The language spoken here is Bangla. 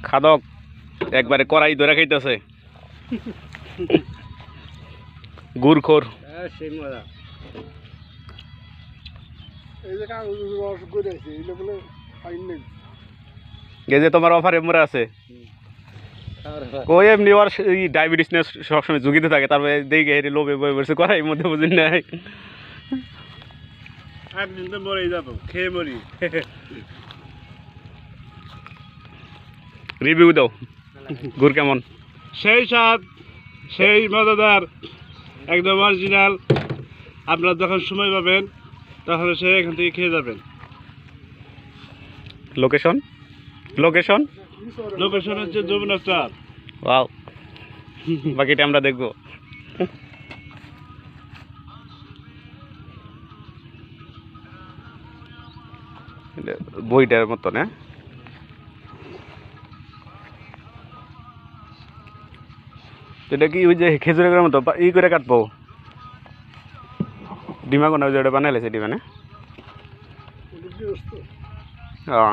খাদক একবারে কড়াই ধরে খাইতেছে গুড়খোর সেই মজা এই যে তোমার অফার এমরে আছে কই এমনি ওর ডায়াবেটিস নিয়ে সবসময় ঝুঁকিতে থাকে তারপরে দেখে হেরে লোভে বয়ে বসে কড়াই মধ্যে বুঝি নাই একদিন তো মরেই যাবো খেয়ে মরি রিভিউ দাও গুড় কেমন সেই স্বাদ সেই মজাদার একদম অরিজিনাল আপনারা যখন সময় পাবেন তখন সে এখান থেকে খেয়ে যাবেন লোকেশন লোকেশন লোকেশন হচ্ছে যমুনা স্টার ওয়াও বাকিটা আমরা দেখবো বইটার মতো না এটা কি ওই যে খেজুরের মতো ই করে কাটবো ডিমা কোনা ওই যে ওটা বানাইলে ডিমা না ও